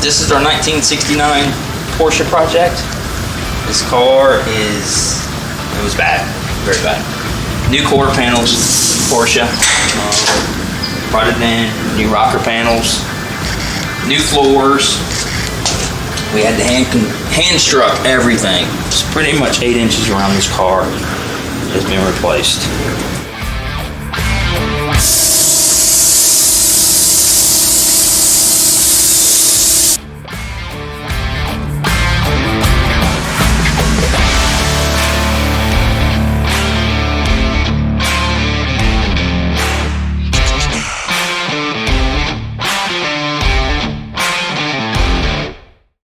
This is our 1969 Porsche project. This car it was bad, very bad. New quarter panels, Porsche. Brought it in, new rocker panels, new floors. We had to hand struck everything. It's pretty much 8 inches around this car has been replaced.